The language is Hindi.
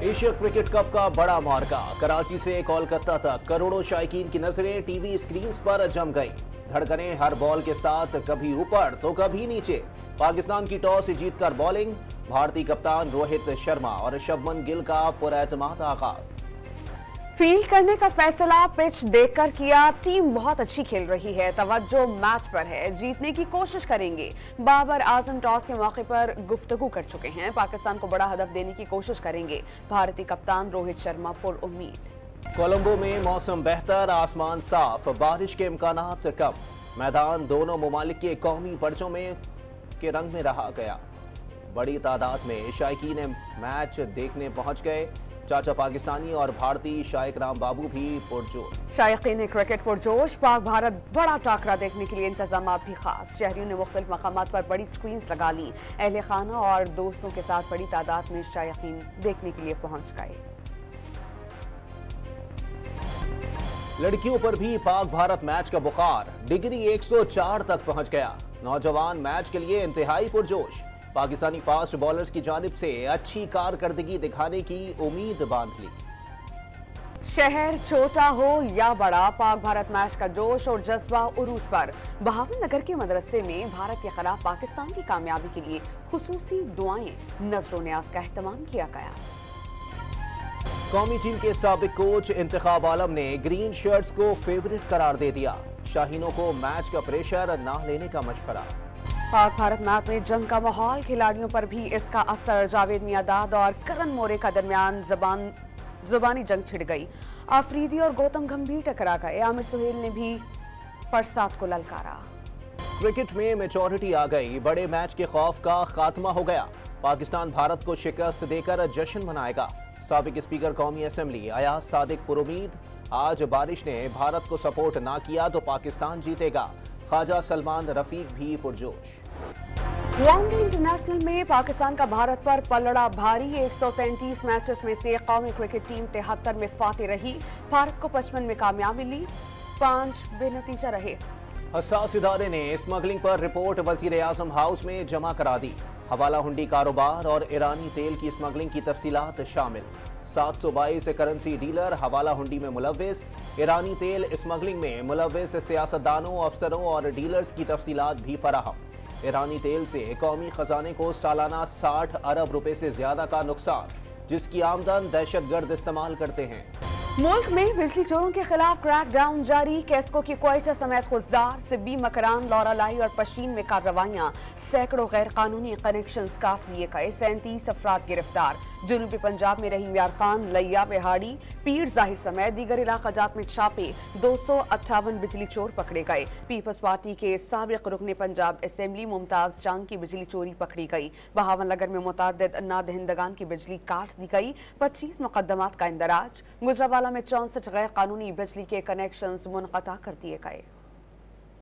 एशिया क्रिकेट कप का बड़ा मार्का कराची से कोलकाता तक करोड़ों शायकीन की नजरें टीवी स्क्रीन्स पर जम गई। धड़कनें हर बॉल के साथ कभी ऊपर तो कभी नीचे। पाकिस्तान की टॉस जीतकर बॉलिंग, भारतीय कप्तान रोहित शर्मा और शुभमन गिल का पुरएतमाद आगाज। फील्ड करने का फैसला पिच देखकर किया। टीम बहुत अच्छी खेल रही है, तवज्जो मैच पर है, जीतने की कोशिश करेंगे। बाबर आजम टॉस के मौके पर गुफ्तगू कर चुके हैं, पाकिस्तान को बड़ा हदफ देने की कोशिश करेंगे। भारतीय कप्तान रोहित शर्मा पुरउम्मीद। कोलंबो में मौसम बेहतर, आसमान साफ, बारिश के इम्कानात कम। मैदान दोनों मुमालिक के कौमी पर्चों में के रंग में रहा गया। बड़ी तादाद में शायकीन मैच देखने पहुंच गए। चाचा पाकिस्तानी और भारतीय शायक राम बाबू भी पुरजोश। शायकीन क्रिकेट पुरजोश। पाक भारत बड़ा टाकरा देखने के लिए इंतजाम भी खास। शहरियों ने मुख्तलिफ मकामात पर बड़ी स्क्रीन्स लगा ली। अहले खाना और दोस्तों के साथ बड़ी तादाद में शायकीन देखने के लिए पहुंच गए। लड़कियों पर भी पाक भारत मैच का बुखार डिग्री 104 तक पहुंच गया। नौजवान मैच के लिए इंतहाई पुरजोश। पाकिस्तानी फास्ट बॉलर्स की जानिब से अच्छी कारकर्दगी दिखाने की उम्मीद बांध ली। शहर छोटा हो या बड़ा, पाक भारत मैच का जोश और जज्बा उरूज पर। बहावल नगर के मदरसे में भारत के खिलाफ पाकिस्तान की कामयाबी के लिए खुसूसी दुआएं, नजरों न्याज का एहतमाम किया गया। कौमी टीम के साबिक कोच इंतखाब आलम ने ग्रीन शर्ट्स को फेवरेट करार दे दिया। शाहीनों को मैच का प्रेशर न लेने का मशवरा। पाक भारत मैच में जंग का माहौल, खिलाड़ियों पर भी इसका असर। जावेद मियादाद और करण मोरे का दरमियान जुबानी जंग छिड़ गई। आफरीदी और गौतम गंभीर टकरा गए। आमिर सुहेल ने भी परसाद को ललकारा। क्रिकेट में मैच्योरिटी आ गई, बड़े मैच के खौफ का खात्मा हो गया। पाकिस्तान भारत को शिकस्त देकर जश्न मनाएगा। साबिक स्पीकर कौमी असेंबली अयाज सादिक पुरुमीद, आज बारिश ने भारत को सपोर्ट ना किया तो पाकिस्तान जीतेगा। ख्वाजा सलमान रफीक भी पुरजोश। वनडे इंटरनेशनल में पाकिस्तान का भारत पर पलड़ा भारी। 133 मैचेस में से कौमी क्रिकेट टीम 73 में फाते रही। भारत को 55 में कामयाबी मिली, 5 बेनतीजा रहे। हसास इदारे ने स्मगलिंग पर रिपोर्ट वजीर आजम हाउस में जमा करा दी। हवाला हुंडी कारोबार और ईरानी तेल की स्मगलिंग की तफसीलात शामिल। 722 करेंसी डीलर हवाला हुंडी में मुलव्विस। ईरानी तेल स्मगलिंग में मुलव्विस सियासतदानों, अफसरों और डीलर्स की तफसीलात भी फराहम। ईरानी तेल से कौमी खजाने को सालाना 60 अरब रुपए से ज्यादा का नुकसान, जिसकी आमदन दहशतगर्द इस्तेमाल करते हैं। मुल्क में बिजली चोरों के खिलाफ क्रैकडाउन जारी। कैस्को की क्वेटा समेत खुजदार, सिब्बी, मकरान, लौरालाई और पशीन में कार्रवाइयां। सैकड़ों गैर कानूनी कनेक्शन काट लिए गए। 37 अफराद गिरफ्तार। जनूबी पंजाब में रहीम यार खान, लैया, बिहाड़ी, पीर जाहिर समेत दीगर इलाकाजात में छापे। 258 बिजली चोर पकड़े गए। पीपल्स पार्टी के साबिक रुकने पंजाब असेंबली मुमताज जंग की बिजली चोरी पकड़ी गई। बहावल नगर में मुतअद्दिद नादहिंदगान की बिजली काट दी गई। 25 मुकदमात का इंदराज। गुजरावाला में 64 गैर कानूनी बिजली के कनेक्शन मुनक़ता कर दिए गए।